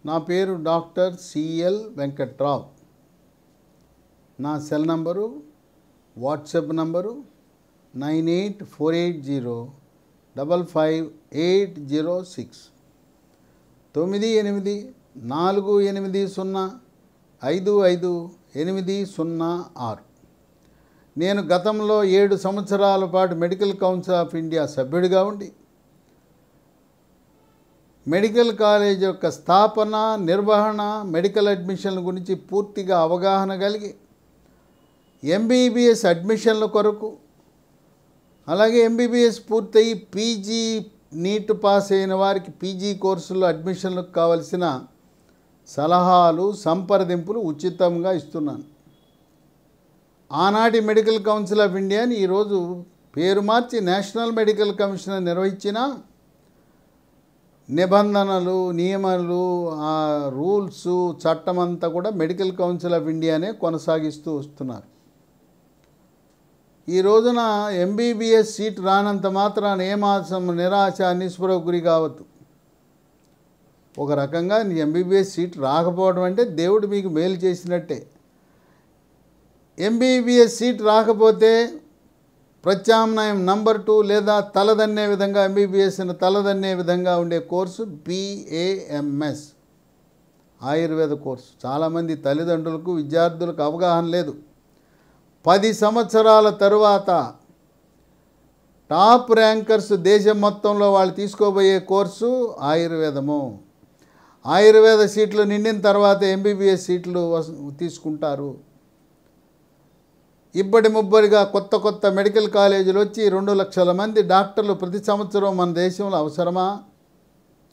నా పేరు doctor CL Venkatrao. నా సెల్ నంబరు, వాట్సాప్ నంబరు 9848055806 9848055806. నేను గతంలో 7 సంవత్సరాల పాటు మెడికల్ కౌన్సిల్ ఆఫ్ ఇండియా సభ్యుడిగా ఉండి మెడికల్ కాలేజ్ యొక్క స్థాపన, నిర్వహణ, మెడికల్ అడ్మిషన్ల గురించి పూర్తిగా అవగాహన కలిగి ఎంబీబీఎస్ అడ్మిషన్ల కొరకు, అలాగే ఎంబీబీఎస్ పూర్తయి పీజీ నీట్ పాస్ అయిన వారికి పీజీ కోర్సుల్లో అడ్మిషన్లకు కావలసిన సలహాలు, సంప్రదింపులు ఉచితంగా ఇస్తున్నాను. ఆనాటి మెడికల్ కౌన్సిల్ ఆఫ్ ఇండియాని ఈరోజు పేరు మార్చి నేషనల్ మెడికల్ కమిషన్ నిర్వహించిన నిబంధనలు, నియమాలు, రూల్స్, చట్టమంతా కూడా మెడికల్ కౌన్సిల్ ఆఫ్ ఇండియానే కొనసాగిస్తూ వస్తున్నారు. ఈ రోజున ఎంబీబీఎస్ సీట్ రానంత మాత్రాన ఏమాత్రం నిరాశ, నిస్పృహకు గురి కావద్దు. ఒక రకంగా ఎంబీబీఎస్ సీట్ రాకపోవడం అంటే దేవుడు మీకు మేలు చేసినట్టే. ఎంబీబీఎస్ సీట్ రాకపోతే ప్రత్యామ్నాయం నంబర్ 2 లేదా తలదన్నే విధంగా ఎంబీబీఎస్ని తలదన్నే విధంగా ఉండే కోర్సు BAMS ఆయుర్వేద కోర్సు. చాలామంది తల్లిదండ్రులకు, విద్యార్థులకు అవగాహన లేదు. 10 సంవత్సరాల తరువాత టాప్ ర్యాంకర్స్ దేశం మొత్తంలో వాళ్ళు తీసుకోబోయే కోర్సు ఆయుర్వేదము. ఆయుర్వేద సీట్లు నిండిన తర్వాత ఎంబీబీఎస్ సీట్లు తీసుకుంటారు. ఇబ్బడి ముబ్బడిగా కొత్త మెడికల్ కాలేజీలు వచ్చి 2 లక్షల మంది డాక్టర్లు ప్రతి సంవత్సరం మన దేశంలో అవసరమా?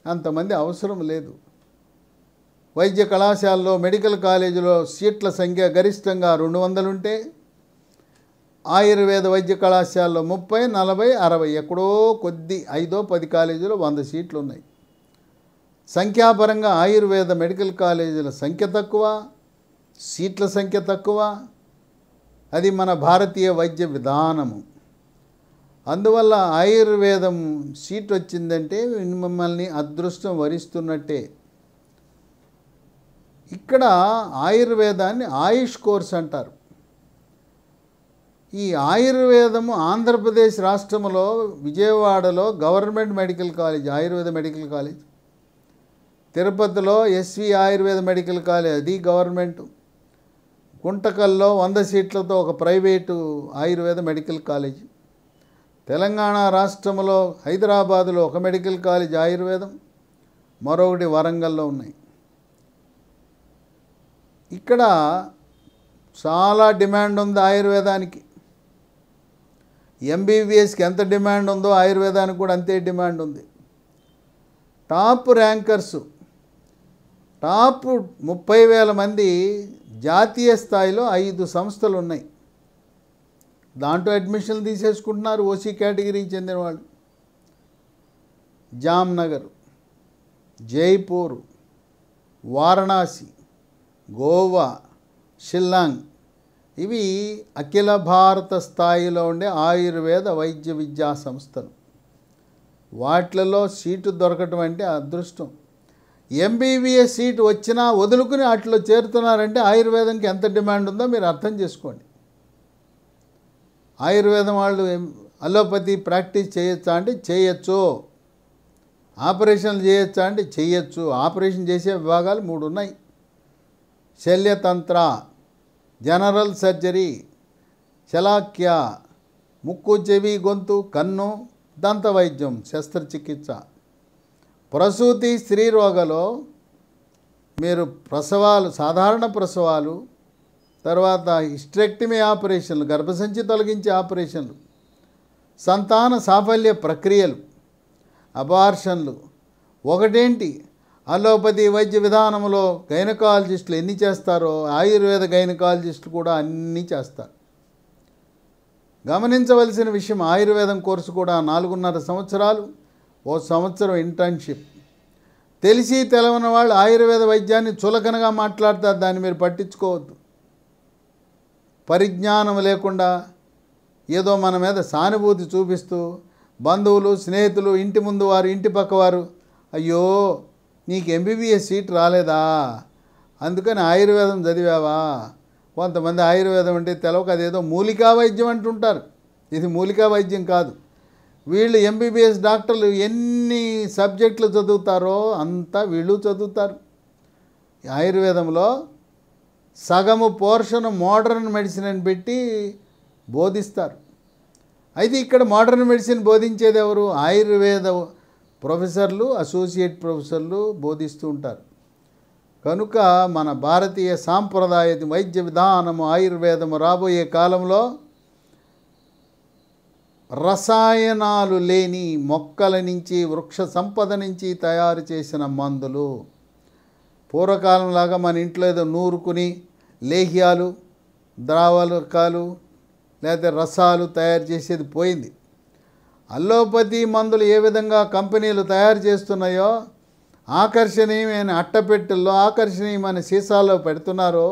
అంతమంది అవసరం లేదు. వైద్య కళాశాలలో, మెడికల్ కాలేజీలో సీట్ల సంఖ్య గరిష్టంగా 200 ఉంటే ఆయుర్వేద వైద్య కళాశాలలో 30, 40, 60 ఎక్కడో కొద్ది 5-10 కాలేజీలో 100 సీట్లు ఉన్నాయి. సంఖ్యాపరంగా ఆయుర్వేద మెడికల్ కాలేజీల సంఖ్య తక్కువ, సీట్ల సంఖ్య తక్కువ. అది మన భారతీయ వైద్య విధానము. అందువల్ల ఆయుర్వేదం సీట్ వచ్చిందంటే మిమ్మల్ని అదృష్టం వరిస్తున్నట్టే. ఇక్కడ ఆయుర్వేదాన్ని ఆయుష్ కోర్స్ అంటారు. ఈ ఆయుర్వేదము ఆంధ్రప్రదేశ్ రాష్ట్రంలో విజయవాడలో government medical college, Ayurveda medical college, తిరుపతిలో SV ఆయుర్వేద మెడికల్ కాలేజ్, అది గవర్నమెంటు, గుంటకల్లో 100 సీట్లతో ఒక private Ayurveda medical college, Telangana రాష్ట్రంలో హైదరాబాదులో ఒక మెడికల్ కాలేజ్ ఆయుర్వేదం, మరొకటి వరంగల్లో ఉన్నాయి. ఇక్కడ చాలా డిమాండ్ ఉంది ఆయుర్వేదానికి. ఎంబీబీఎస్కి ఎంత డిమాండ్ ఉందో ఆయుర్వేదానికి కూడా అంతే డిమాండ్ ఉంది. టాప్ ర్యాంకర్సు, టాప్ 30,000 మంది జాతీయ స్థాయిలో 5 సంస్థలు ఉన్నాయి. దాంట్లో అడ్మిషన్లు తీసేసుకుంటున్నారు ఓసీ కేటగిరీకి చెందిన వాళ్ళు. జామ్నగర్, జైపూర్, వారణాసి, గోవా, షిల్లాంగ్ ఇవి అఖిల భారత స్థాయిలో ఉండే ఆయుర్వేద వైద్య విద్యా సంస్థలు. వాటిలలో సీటు దొరకటం అంటే అదృష్టం. ఎంబీబీఎస్ సీటు వచ్చినా వదులుకుని వాటిలో చేరుతున్నారంటే ఆయుర్వేదంకి ఎంత డిమాండ్ ఉందో మీరు అర్థం చేసుకోండి. ఆయుర్వేదం వాళ్ళు అలోపతి ప్రాక్టీస్ చేయొచ్చా అంటే చేయొచ్చు. ఆపరేషన్లు చేయొచ్చా అంటే చేయొచ్చు. ఆపరేషన్ చేసే విభాగాలు 3 ఉన్నాయి. శల్యతంత్ర, జనరల్ సర్జరీ, శలాక్య, ముక్కు, చెవి, గొంతు, కన్ను, దంత వైద్యం, శస్త్రచికిత్స. ప్రసూతి, స్త్రీ రోగలో మీరు ప్రసవాలు, సాధారణ ప్రసవాలు, తర్వాత హిస్టెక్టమీ ఆపరేషన్లు, గర్భసంచి తొలగించే ఆపరేషన్లు, సంతాన సాఫల్య ప్రక్రియలు, అబార్షన్లు. ఒకటేంటి, అలోపతి వైద్య విధానంలో గైనకాలజిస్టులు ఎన్ని చేస్తారో ఆయుర్వేద గైనకాలజిస్టులు కూడా అన్నీ చేస్తారు. గమనించవలసిన విషయం, ఆయుర్వేదం కోర్సు కూడా 4.5 సంవత్సరాలు, 1 సంవత్సరం ఇంటర్న్షిప్. తెలిసి తెలవని వాళ్ళు ఆయుర్వేద వైద్యాన్ని చులకనగా మాట్లాడతారు. దాన్ని మీరు పట్టించుకోవద్దు. పరిజ్ఞానం లేకుండా ఏదో మన మీద సానుభూతి చూపిస్తూ బంధువులు, స్నేహితులు, ఇంటి ముందు వారు, ఇంటి పక్కవారు, అయ్యో నీకు ఎంబీబీఎస్ సీట్ రాలేదా, అందుకని ఆయుర్వేదం చదివావా? కొంతమంది ఆయుర్వేదం అంటే తెలవక అదేదో మూలికా వైద్యం అంటుంటారు. ఇది మూలికా వైద్యం కాదు. వీళ్ళు ఎంబీబీఎస్ డాక్టర్లు ఎన్ని సబ్జెక్టులు చదువుతారో అంతా వీళ్ళు చదువుతారు. ఆయుర్వేదంలో సగము పోర్షన్ మోడర్న్ మెడిసిన్ అని పెట్టి బోధిస్తారు. అయితే ఇక్కడ మోడర్న్ మెడిసిన్ బోధించేది ఎవరు? ఆయుర్వేద ప్రొఫెసర్లు, అసోసియేట్ ప్రొఫెసర్లు బోధిస్తూ ఉంటారు. కనుక మన భారతీయ సాంప్రదాయ వైద్య విధానము ఆయుర్వేదము రాబోయే కాలంలో రసాయనాలు లేని మొక్కల నుంచి, వృక్ష సంపద నుంచి తయారు చేసిన మందులు. పూర్వకాలంలాగా మన ఇంట్లో ఏదో నూరుకుని లేహ్యాలు, ద్రావకాలు లేకపోతే రసాలు తయారు చేసేది పోయింది. అల్లోపతి మందులు ఏ విధంగా కంపెనీలు తయారు చేస్తున్నాయో, ఆకర్షణీయమైన అట్టపెట్టెల్లో, ఆకర్షణీయమైన సీసాల్లో పెడుతున్నారో,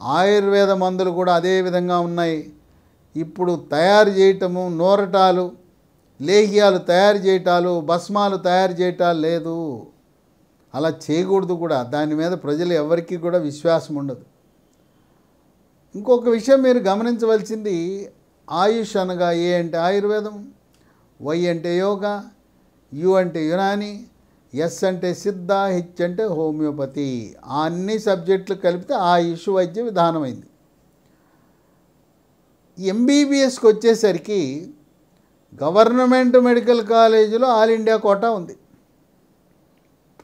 ఆయుర్వేద మందులు కూడా అదే విధంగా ఉన్నాయి. ఇప్పుడు తయారు చేయటము, నూరటాలు, లేహ్యాలు తయారు చేయటాలు, భస్మాలు తయారు చేయటాలు లేదు. అలా చేయకూడదు కూడా. దాని మీద ప్రజలు ఎవరికీ కూడా విశ్వాసం ఉండదు. ఇంకొక విషయం మీరు గమనించవలసింది, ఆయుష్ అనగా ఏ అంటే ఆయుర్వేదం, వై అంటే యోగా, యు అంటే యునాని, ఎస్ అంటే సిద్ధ, హెచ్ అంటే హోమియోపతి. అన్ని సబ్జెక్టులు కలిపితే ఆయుష్ వైద్య విధానమైంది. ఎంబీబీఎస్కి వచ్చేసరికి గవర్నమెంట్ మెడికల్ కాలేజీలో ఆల్ ఇండియా కోటా ఉంది.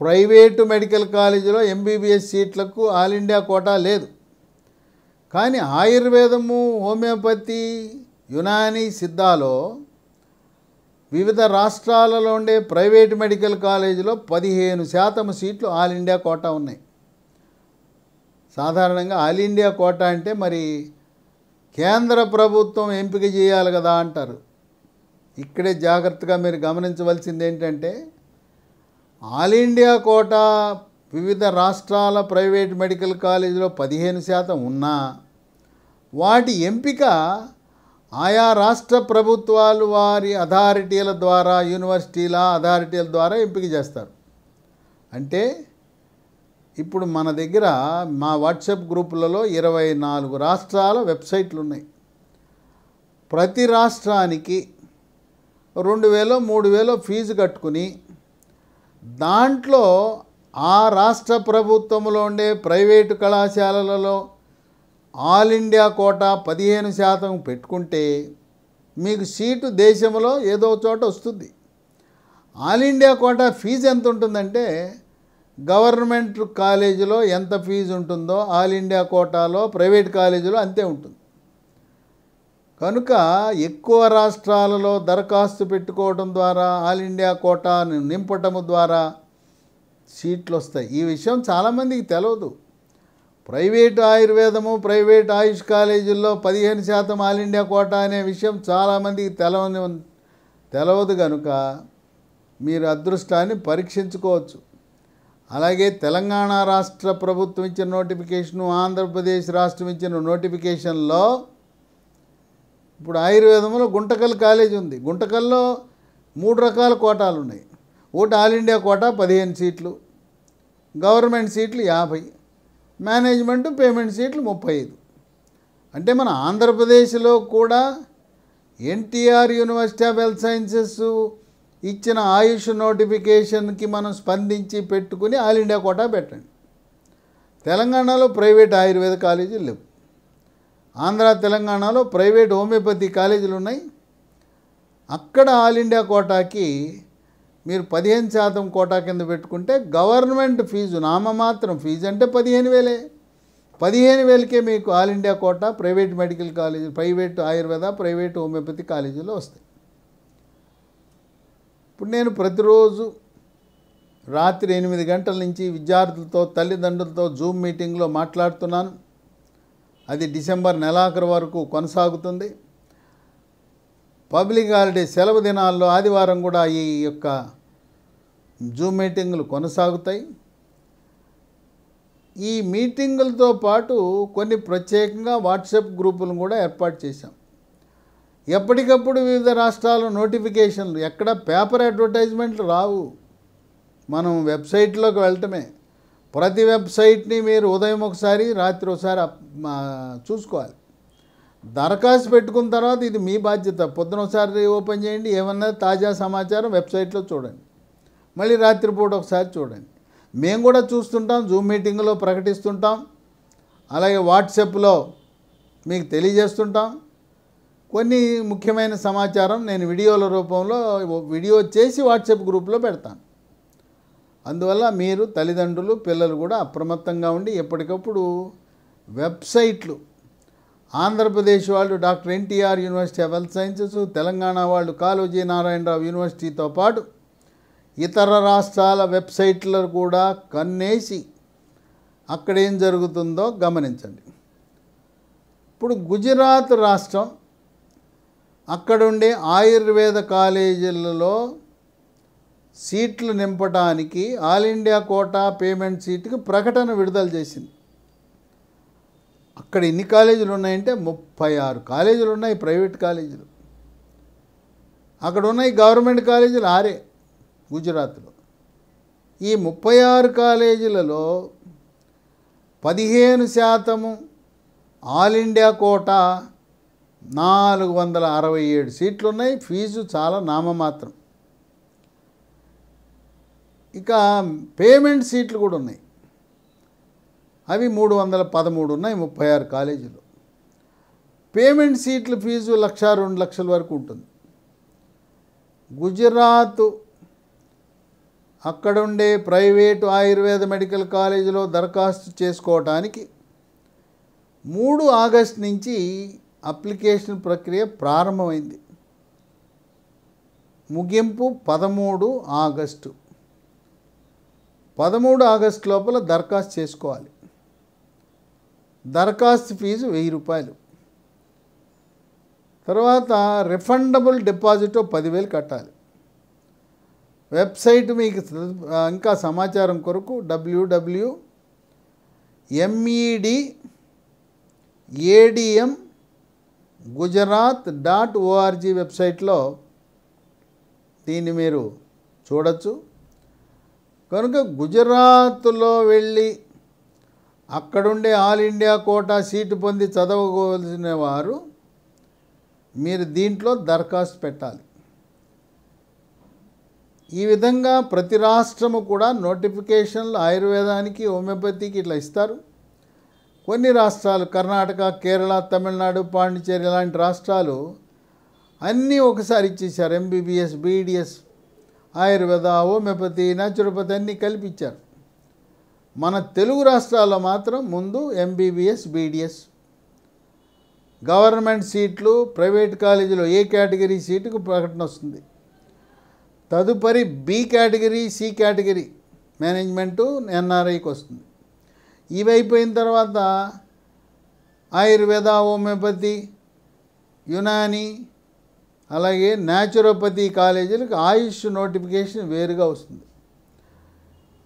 ప్రైవేటు మెడికల్ కాలేజీలో ఎంబీబీఎస్ సీట్లకు ఆల్ ఇండియా కోటా లేదు. కానీ ఆయుర్వేదము, హోమియోపతి, యునాని, సిద్ధాలో వివిధ రాష్ట్రాలలో ఉండే ప్రైవేటు మెడికల్ కాలేజీలో 15% సీట్లు ఆల్ ఇండియా కోటా ఉన్నాయి. సాధారణంగా ఆల్ ఇండియా కోటా అంటే మరి కేంద్ర ప్రభుత్వం ఎంపిక చేయాలి కదా అంటారు. ఇక్కడే జాగ్రత్తగా మీరు గమనించవలసింది ఏంటంటే, ఆల్ ఇండియా కోటా వివిధ రాష్ట్రాల ప్రైవేట్ మెడికల్ కాలేజీలో 15% ఉన్నా వాటి ఎంపిక ఆయా రాష్ట్ర ప్రభుత్వాలు వారి అథారిటీల ద్వారా, యూనివర్సిటీల అథారిటీల ద్వారా ఎంపిక చేస్తారు. అంటే ఇప్పుడు మన దగ్గర మా వాట్సాప్ గ్రూపులలో 24 రాష్ట్రాల వెబ్సైట్లు ఉన్నాయి. ప్రతి రాష్ట్రానికి 2,000 3,000 ఫీజు కట్టుకుని దాంట్లో ఆ రాష్ట్ర ప్రభుత్వంలో ఉండే ప్రైవేటు కళాశాలలలో ఆల్ ఇండియా కోటా 15% పెట్టుకుంటే మీకు సీటు దేశంలో ఏదో చోట వస్తుంది. ఆల్ ఇండియా కోటా ఫీజు ఎంత ఉంటుందంటే, గవర్నమెంట్ కాలేజీలో ఎంత ఫీజు ఉంటుందో ఆల్ ఇండియా కోటాలో ప్రైవేట్ కాలేజీలో అంతే ఉంటుంది. కనుక ఎక్కువ రాష్ట్రాలలో దరఖాస్తు పెట్టుకోవడం ద్వారా, ఆల్ ఇండియా కోటాను నింపటము ద్వారా సీట్లు వస్తాయి. ఈ విషయం చాలామందికి తెలియదు. ప్రైవేటు ఆయుర్వేదము, ప్రైవేట్ ఆయుష్ కాలేజీల్లో 15% ఆల్ ఇండియా కోటా అనే విషయం చాలామందికి తెలవదు. కనుక మీరు అదృష్టాన్ని పరీక్షించుకోవచ్చు. అలాగే తెలంగాణ రాష్ట్ర ప్రభుత్వం ఇచ్చిన నోటిఫికేషను, ఆంధ్రప్రదేశ్ రాష్ట్రం ఇచ్చిన నోటిఫికేషన్లో ఇప్పుడు ఆయుర్వేదంలో గుంటకల్ కాలేజ్ ఉంది. గుంటకల్లో 3 రకాల కోటాలు ఉన్నాయి. ఒకటి ఆల్ ఇండియా కోటా 15 సీట్లు, గవర్నమెంట్ సీట్లు 50, మేనేజ్మెంటు పేమెంట్ సీట్లు 35. అంటే మన ఆంధ్రప్రదేశ్లో కూడా NTR university of health sciences ఇచ్చిన ఆయుష్ నోటిఫికేషన్కి మనం స్పందించి పెట్టుకుని ఆల్ ఇండియా కోటా పెట్టండి. తెలంగాణలో ప్రైవేట్ ఆయుర్వేద కాలేజీలు లేవు. ఆంధ్ర తెలంగాణలో ప్రైవేట్ హోమియోపతి కాలేజీలు ఉన్నాయి. అక్కడ ఆల్ ఇండియా కోటాకి మీరు 15% కోటా కింద పెట్టుకుంటే గవర్నమెంట్ ఫీజు, నామమాత్రం ఫీజు అంటే 15,000. 15,000కే మీకు all India quota private medical college, private Ayurveda, private homeopathy కాలేజీలో వస్తాయి. ఇప్పుడు నేను ప్రతిరోజు రాత్రి 8 గంటల నుంచి విద్యార్థులతో, తల్లిదండ్రులతో జూమ్ మీటింగ్లో మాట్లాడుతున్నాను. అది డిసెంబర్ నెలాఖరు వరకు కొనసాగుతుంది. పబ్లిక్ హాలిడే సెలవు దినాల్లో ఆదివారం కూడా ఈ యొక్క జూమ్ మీటింగులు కొనసాగుతాయి. ఈ మీటింగులతో పాటు కొన్ని ప్రత్యేకంగా వాట్సాప్ గ్రూపులను కూడా ఏర్పాటు చేశాం. ఎప్పటికప్పుడు వివిధ రాష్ట్రాల నోటిఫికేషన్లు, ఎక్కడ పేపర్ అడ్వర్టైజ్మెంట్లు రావు. మనం వెబ్సైట్లోకి వెళ్ళటమే. ప్రతి వెబ్సైట్ని మీరు ఉదయం ఒకసారి రాత్రి ఒకసారి చూసుకోవాలి. దరఖాస్తు పెట్టుకున్న తర్వాత ఇది మీ బాధ్యత. పొద్దున ఒకసారి ఓపెన్ చేయండి, ఏమన్నా తాజా సమాచారం వెబ్సైట్లో చూడండి, మళ్ళీ రాత్రిపూట ఒకసారి చూడండి. మేము కూడా చూస్తుంటాం, జూమ్ మీటింగ్లో ప్రకటిస్తుంటాం, అలాగే వాట్సాప్లో మీకు తెలియజేస్తుంటాం. కొన్ని ముఖ్యమైన సమాచారం నేను వీడియోల రూపంలో వీడియో చేసి వాట్సాప్ గ్రూప్లో పెడతాను. అందువల్ల మీరు తల్లిదండ్రులు పిల్లలు కూడా అప్రమత్తంగా ఉండి ఎప్పటికప్పుడు వెబ్సైట్లు, ఆంధ్రప్రదేశ్ వాళ్ళు doctor NTR university of health sciences, Telangana వాళ్ళు కాళోజీ నారాయణరావు యూనివర్సిటీతో పాటు ఇతర రాష్ట్రాల వెబ్సైట్లలో కూడా కన్నేసి అక్కడ ఏం జరుగుతుందో గమనించండి. ఇప్పుడు గుజరాత్ రాష్ట్రం అక్కడుండే ఆయుర్వేద కాలేజీలలో సీట్లు నింపడానికి ఆల్ ఇండియా కోటా పేమెంట్ సీటుకి ప్రకటన విడుదల చేసింది. అక్కడ ఎన్ని కాలేజీలు ఉన్నాయంటే 36 కాలేజీలు ఉన్నాయి, ప్రైవేట్ కాలేజీలు. అక్కడ ఉన్నాయి గవర్నమెంట్ కాలేజీలు 6 గుజరాత్లో. ఈ 36 కాలేజీలలో 15% ఆల్ ఇండియా కోటా 467 సీట్లు ఉన్నాయి. ఫీజు చాలా నామమాత్రం. ఇక పేమెంట్ సీట్లు కూడా ఉన్నాయి, అవి 313 ఉన్నాయి 36 కాలేజీలు. పేమెంట్ సీట్ల ఫీజు 1,00,000-2 లక్షల వరకు ఉంటుంది. గుజరాత్ అక్కడుండే ప్రైవేటు ఆయుర్వేద మెడికల్ కాలేజీలో దరఖాస్తు చేసుకోవటానికి 3 ఆగస్టు నుంచి అప్లికేషన్ ప్రక్రియ ప్రారంభమైంది. ముగింపు 13 ఆగస్టు. 13 ఆగస్టు లోపల దరఖాస్తు చేసుకోవాలి. దరఖాస్తు ఫీజు 1000 రూపాయలు. తర్వాత రిఫండబుల్ డిపాజిట్ 10,000 కట్టాలి. వెబ్సైట్ మీకు ఇంకా సమాచారం కొరకు www.medmgujarat.org వెబ్సైట్లో దీన్ని మీరు చూడొచ్చు. కనుక గుజరాత్లో వెళ్ళి అక్కడుండే ఆల్ ఇండియా కోటా సీటు పొంది చదవవలసిన వారు మీరు దీంట్లో దరఖాస్తు పెట్టాలి. ఈ విధంగా ప్రతి రాష్ట్రము కూడా నోటిఫికేషన్లు ఆయుర్వేదానికి, హోమియోపతికి ఇట్లా ఇస్తారు. కొన్ని రాష్ట్రాలు కర్ణాటక, కేరళ, తమిళనాడు, పాండిచేరి ఇలాంటి రాష్ట్రాలు అన్నీ ఒకసారి ఇచ్చేశారు. MBBS, BDS, Ayurveda, homeopathy, naturopathy అన్నీ కల్పించారు. మన తెలుగు రాష్ట్రాల్లో మాత్రం ముందు ఎంబీబీఎస్, బీడీఎస్, గవర్నమెంట్ సీట్లు, ప్రైవేట్ కాలేజీలో ఏ కేటగిరీ సీటుకు ప్రకటన వస్తుంది. తదుపరి B category, C category management ఎన్ఆర్ఐకి వస్తుంది. ఇవి అయిపోయిన తర్వాత ఆయుర్వేద, హోమియోపతి, యునాని అలాగే న్యాచురోపతి కాలేజీలకు ఆయుష్ నోటిఫికేషన్ వేరుగా వస్తుంది.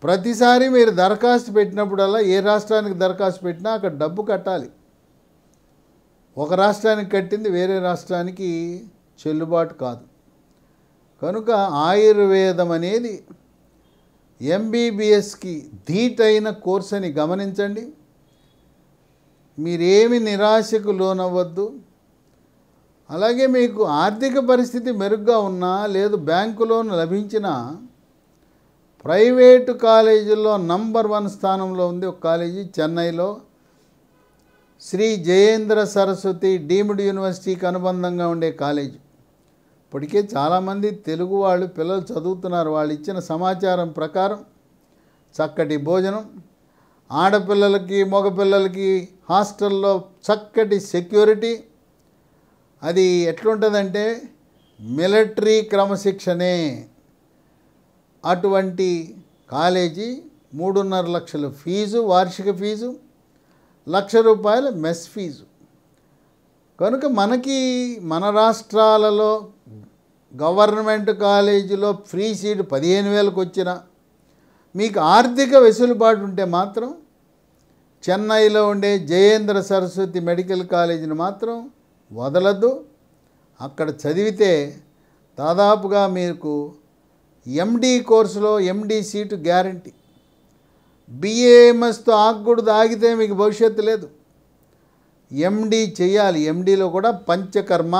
ప్రతిసారి మీరు దరఖాస్తు పెట్టినప్పుడల్లా ఏ రాష్ట్రానికి దరఖాస్తు పెట్టినా అక్కడ డబ్బు కట్టాలి. ఒక రాష్ట్రానికి కట్టింది వేరే రాష్ట్రానికి చెల్లుబాటు కాదు. కనుక ఆయుర్వేదం అనేది ఎంబీబీఎస్కి ధీటైన కోర్స్ అని గమనించండి. మీరేమి నిరాశకు లోనవ్వద్దు. అలాగే మీకు ఆర్థిక పరిస్థితి మెరుగ్గా ఉన్నా, లేదు బ్యాంకు లోన్ లభించినా, ప్రైవేటు కాలేజీల్లో నంబర్ 1 స్థానంలో ఉంది ఒక కాలేజీ చెన్నైలో, శ్రీ జయేంద్ర సరస్వతి డీమ్డ్ యూనివర్సిటీకి అనుబంధంగా ఉండే కాలేజీ. ఇప్పటికే చాలామంది తెలుగు వాళ్ళు పిల్లలు చదువుతున్నారు. వాళ్ళు ఇచ్చిన సమాచారం ప్రకారం చక్కటి భోజనం, ఆడపిల్లలకి మగపిల్లలకి హాస్టల్లో చక్కటి సెక్యూరిటీ. అది ఎట్లుంటుందంటే మిలిటరీ క్రమశిక్షణే. అటువంటి కాలేజీ 3.5 లక్షల ఫీజు, వార్షిక ఫీజు, ₹1,00,000 మెస్ ఫీజు. కనుక మన రాష్ట్రాలలో గవర్నమెంట్ కాలేజీలో ఫ్రీ సీటు 15,000కు వచ్చినా, మీకు ఆర్థిక వెసులుబాటు ఉంటే మాత్రం చెన్నైలో ఉండే జయేంద్ర సరస్వతి మెడికల్ కాలేజీని మాత్రం వదలద్దు. అక్కడ చదివితే దాదాపుగా మీకు ఎండి కోర్సులో ఎండి సీటు గ్యారంటీ. బిఏఎంఎస్తో ఆగకూడదు, ఆగితే మీకు భవిష్యత్తు లేదు. ఎండి చేయాలి. ఎండిలో కూడా పంచకర్మ,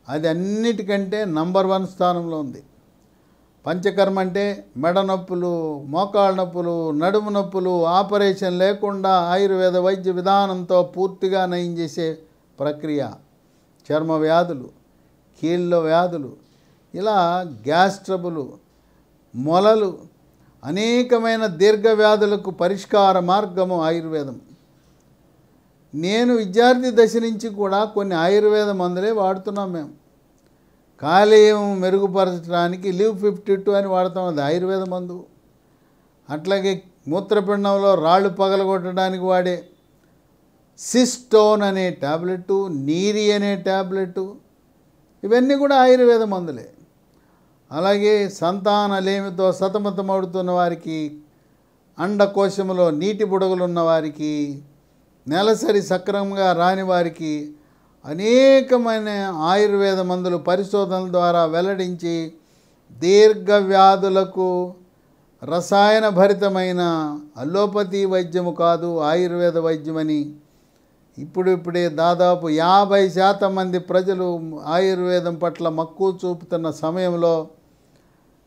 అది అన్నిటికంటే నంబర్ 1 స్థానంలో ఉంది. పంచకర్మ అంటే మెడ నొప్పులు, మోకాళ్ళ నొప్పులు, నడుము నొప్పులు ఆపరేషన్ లేకుండా ఆయుర్వేద వైద్య విధానంతో పూర్తిగా నయం చేసే ప్రక్రియ. చర్మ వ్యాధులు, కీళ్ళ వ్యాధులు, ఇలా గ్యాస్ ట్రబులు, మొలలు, అనేకమైన దీర్ఘ వ్యాధులకు పరిష్కార మార్గము ఆయుర్వేదం. నేను విద్యార్థి దశ నుంచి కూడా కొన్ని ఆయుర్వేద మందులే వాడుతున్నాం మేము. కాలేయం మెరుగుపరచడానికి లివ్ 52 అని వాడతాం, అది ఆయుర్వేద మందు. అట్లాగే మూత్రపిండంలో రాళ్ళు పగలగొట్టడానికి వాడే సిస్టోన్ అనే ట్యాబ్లెట్టు, నీరి అనే ట్యాబ్లెట్టు, ఇవన్నీ కూడా ఆయుర్వేద మందులే. అలాగే సంతానలేమితో సతమతమవుతున్న వారికి, అండకోశములో నీటి బుడగలు ఉన్న వారికి, నెలసరి సక్రమంగా రాని వారికి అనేకమైన ఆయుర్వేద మందులు పరిశోధనల ద్వారా వెల్లడించి దీర్ఘ వ్యాధులకు రసాయన భరితమైన అల్లోపతి వైద్యము కాదు ఆయుర్వేద వైద్యమని ఇప్పుడిప్పుడే దాదాపు 50% మంది ప్రజలు ఆయుర్వేదం పట్ల మక్కువ చూపుతున్న సమయంలో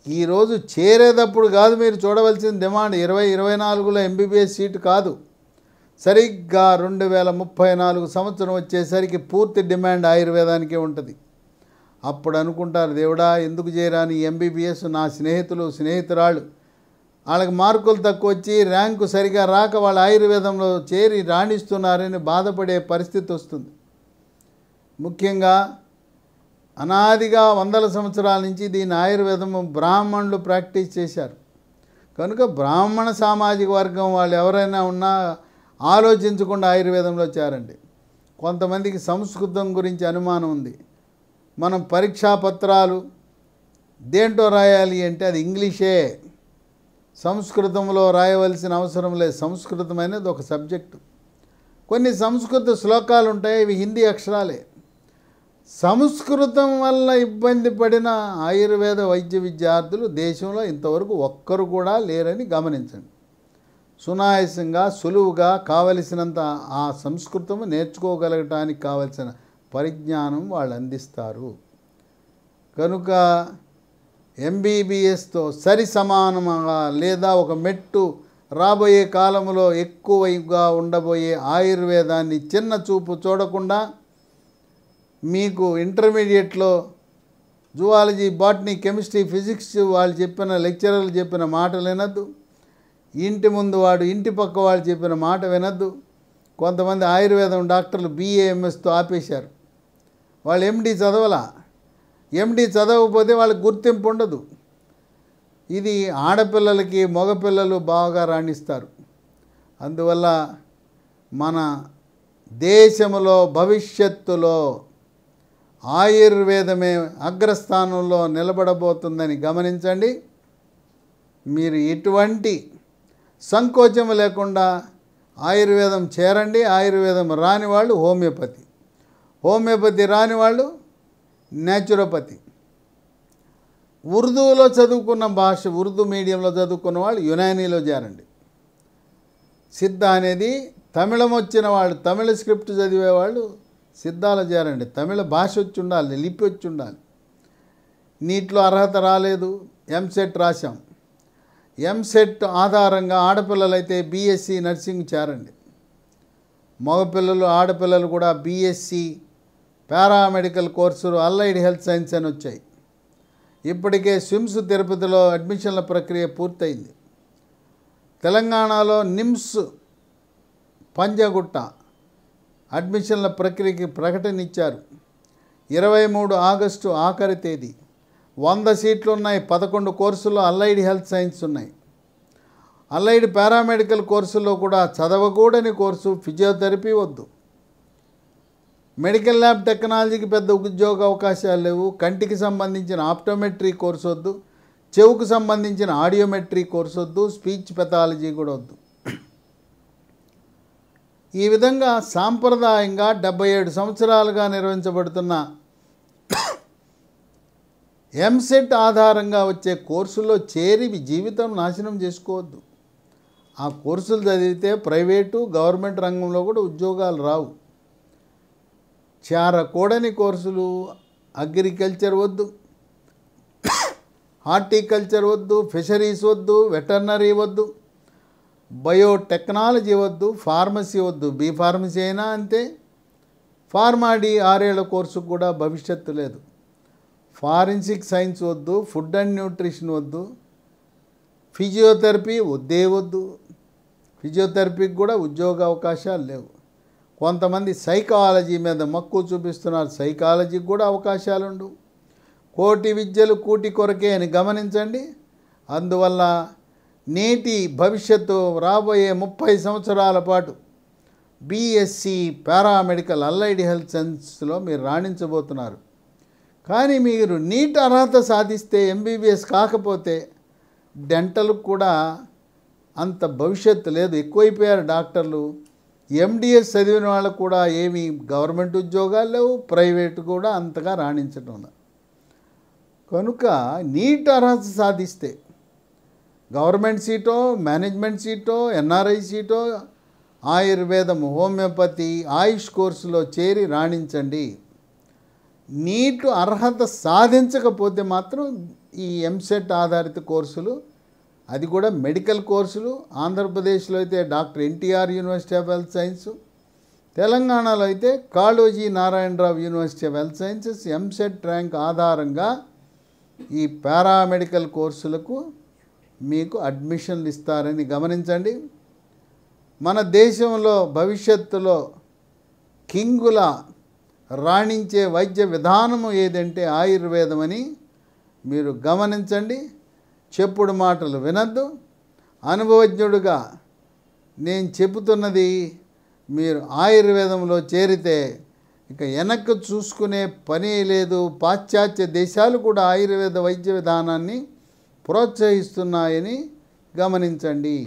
ఈరోజు చేరేటప్పుడు కాదు మీరు చూడవలసిన డిమాండ్ 2024లో ఎంబీబీఎస్ సీటు కాదు, సరిగ్గా 2034 సంవత్సరం వచ్చేసరికి పూర్తి డిమాండ్ ఆయుర్వేదానికే ఉంటుంది. అప్పుడు అనుకుంటారు, దేవుడా ఎందుకు చేరాని ఎంబీబీఎస్, నా స్నేహితురాళ్ళు వాళ్ళకి మార్కులు తక్కువ వచ్చి ర్యాంకు సరిగా రాక వాళ్ళు ఆయుర్వేదంలో చేరి రాణిస్తున్నారని బాధపడే పరిస్థితి వస్తుంది. ముఖ్యంగా అనాదిగా వందల సంవత్సరాల నుంచి దీని ఆయుర్వేదము బ్రాహ్మణులు ప్రాక్టీస్ చేశారు కనుక బ్రాహ్మణ సామాజిక వర్గం వాళ్ళు ఎవరైనా ఉన్నా ఆలోచించకుండా ఆయుర్వేదంలో చేరండి. కొంతమందికి సంస్కృతం గురించి అనుమానం ఉంది. మనం పరీక్షా పత్రాలు దేంట్లో రాయాలి అంటే అది ఇంగ్లీషే, సంస్కృతంలో రాయవలసిన అవసరం లేదు. సంస్కృతం అనేది ఒక సబ్జెక్టు. కొన్ని సంస్కృత శ్లోకాలు ఉంటాయి, ఇవి హిందీ అక్షరాలే. సంస్కృతం వల్ల ఇబ్బంది పడిన ఆయుర్వేద వైద్య విద్యార్థులు దేశంలో ఇంతవరకు ఒక్కరు కూడా లేరని గమనించండి. సునాయాసంగా సులువుగా కావలసినంత ఆ సంస్కృతము నేర్చుకోగలగటానికి కావలసిన పరిజ్ఞానం వాళ్ళు అందిస్తారు. కనుక ఎంబీబీఎస్తో సరి సమానంగా లేదా ఒక మెట్టు రాబోయే కాలంలో ఎక్కువగా ఉండబోయే ఆయుర్వేదాన్ని చిన్న చూపు చూడకుండా మీకు ఇంటర్మీడియట్లో జువాలజీ, బాటనీ, కెమిస్ట్రీ, ఫిజిక్స్ వాళ్ళు చెప్పిన లెక్చరర్లు చెప్పిన మాటలు వినద్దు. ఇంటి ముందు వాడు ఇంటి పక్క వాళ్ళు చెప్పిన మాట వినద్దు. కొంతమంది ఆయుర్వేదం డాక్టర్లు బిఏఎంఎస్తో ఆపేశారు. వాళ్ళు ఎండి చదవలా. ఎండి చదవకపోతే వాళ్ళకి గుర్తింపు ఉండదు. ఇది ఆడపిల్లలకి మగపిల్లలు బాగా రాణిస్తారు. అందువల్ల మన దేశంలో భవిష్యత్తులో ఆయుర్వేదమే అగ్రస్థానంలో నిలబడబోతుందని గమనించండి. మీరు ఎటువంటి సంకోచం లేకుండా ఆయుర్వేదం చేరండి. ఆయుర్వేదం రాని వాళ్ళు హోమియోపతి, హోమియోపతి రాని వాళ్ళు న్యాచురోపతి. ఉర్దూలో చదువుకున్న భాష, ఉర్దూ మీడియంలో చదువుకున్న వాళ్ళు యునానీలో చేరండి. సిద్ధ అనేది తమిళం వచ్చిన వాళ్ళు, తమిళ స్క్రిప్ట్ చదివేవాళ్ళు సిద్ధాలో చేరండి. తమిళ భాష వచ్చి ఉండాలి, లిపి వచ్చి ఉండాలి. నీటిలో అర్హత రాలేదు, ఎంసెట్ రాశాం. ఎంసెట్ ఆధారంగా ఆడపిల్లలైతే బీఎస్సీ నర్సింగ్ చేరండి. మగపిల్లలు ఆడపిల్లలు కూడా బీఎస్సీ పారామెడికల్ కోర్సులు, అల్లైడ్ హెల్త్ సైన్స్ అని వచ్చాయి. ఇప్పటికే స్విమ్స్ తిరుపతిలో అడ్మిషన్ల ప్రక్రియ పూర్తయింది. తెలంగాణలో నిమ్స్ పంజగుట్ట అడ్మిషన్ల ప్రక్రియకి ప్రకటన ఇచ్చారు. 23 ఆగస్టు ఆఖరి తేదీ. 100 సీట్లు ఉన్నాయి. 11 కోర్సుల్లో అల్లైడ్ హెల్త్ సైన్స్ ఉన్నాయి. అల్లైడ్ పారామెడికల్ కోర్సుల్లో కూడా చదవకూడని కోర్సు ఫిజియోథెరపీ వద్దు. మెడికల్ ల్యాబ్ టెక్నాలజీకి పెద్ద ఉద్యోగ అవకాశాలు లేవు. కంటికి సంబంధించిన ఆప్టోమెట్రీ కోర్సు వద్దు, చెవుకు సంబంధించిన ఆడియోమెట్రీ కోర్సు వద్దు, స్పీచ్ పెథాలజీ కూడా వద్దు. ఈ విధంగా సాంప్రదాయంగా 77 సంవత్సరాలుగా నిర్వహించబడుతున్న ఎంసెట్ ఆధారంగా వచ్చే కోర్సుల్లో చేరి మీ జీవితం నాశనం చేసుకోవద్దు. ఆ కోర్సులు చదివితే ప్రైవేటు గవర్నమెంట్ రంగంలో కూడా ఉద్యోగాలు రావు. చారకూడని కోర్సులు, అగ్రికల్చర్ వద్దు, హార్టికల్చర్ వద్దు, ఫిషరీస్ వద్దు, వెటర్నరీ వద్దు, బయోటెక్నాలజీ వద్దు, ఫార్మసీ వద్దు. బీ ఫార్మసీ అయినా అంతే. ఫార్మాడీ 6 ఏళ్ల కోర్సుకు కూడా భవిష్యత్తు లేదు. ఫారెన్సిక్ సైన్స్ వద్దు, ఫుడ్ అండ్ న్యూట్రిషన్ వద్దు, ఫిజియోథెరపీ వద్దు. ఫిజియోథెరపీకి కూడా ఉద్యోగ అవకాశాలు లేవు. కొంతమంది సైకాలజీ మీద మక్కువ చూపిస్తున్నారు, సైకాలజీకి కూడా అవకాశాలు ఉండవు. కోటి విద్యలు కూటి కొరకే అని గమనించండి. అందువల్ల నేటి భవిష్యత్తు రాబోయే 30 సంవత్సరాల పాటు బీఎస్సీ పారామెడికల్ అలైడ్ హెల్త్ సైన్స్లో మీరు రాణించబోతున్నారు. కానీ మీరు నీట్ అర్హత సాధిస్తే ఎంబీబీఎస్ కాకపోతే డెంటల్కు కూడా అంత భవిష్యత్తు లేదు. ఎక్కువైపోయారు డాక్టర్లు. ఎండిఎస్ చదివిన వాళ్ళకు కూడా ఏమీ గవర్నమెంట్ ఉద్యోగాలు లేవు, ప్రైవేటు కూడా అంతగా రాణించడం లేదు. కనుక నీట్ అర్హత సాధిస్తే గవర్నమెంట్ సీటో, మేనేజ్మెంట్ సీటో, ఎన్ఆర్ఐ సీటో, ఆయుర్వేదం, హోమియోపతి, ఆయుష్ కోర్సులో చేరి రాణించండి. నీట్ అర్హత సాధించకపోతే మాత్రం ఈ ఎంసెట్ ఆధారిత కోర్సులు, అది కూడా మెడికల్ కోర్సులు, ఆంధ్రప్రదేశ్లో అయితే doctor NTR university of health science, తెలంగాణలో అయితే Kaloji Narayana Rao university of health sciences EAMCET rank ఆధారంగా ఈ పారామెడికల్ కోర్సులకు మీకు అడ్మిషన్లు ఇస్తారని గమనించండి. మన దేశంలో భవిష్యత్తులో కింగుల రాణించే వైద్య విధానము ఏదంటే ఆయుర్వేదం అని మీరు గమనించండి. చెప్పుడు మాటలు వినద్దు. అనుభవజ్ఞుడుగా నేను చెబుతున్నది మీరు ఆయుర్వేదంలో చేరితే ఇక వెనక్కి చూసుకునే పని లేదు. పాశ్చాత్య దేశాలు కూడా ఆయుర్వేద వైద్య విధానాన్ని ప్రోత్సహిస్తున్నాయని గమనించండి.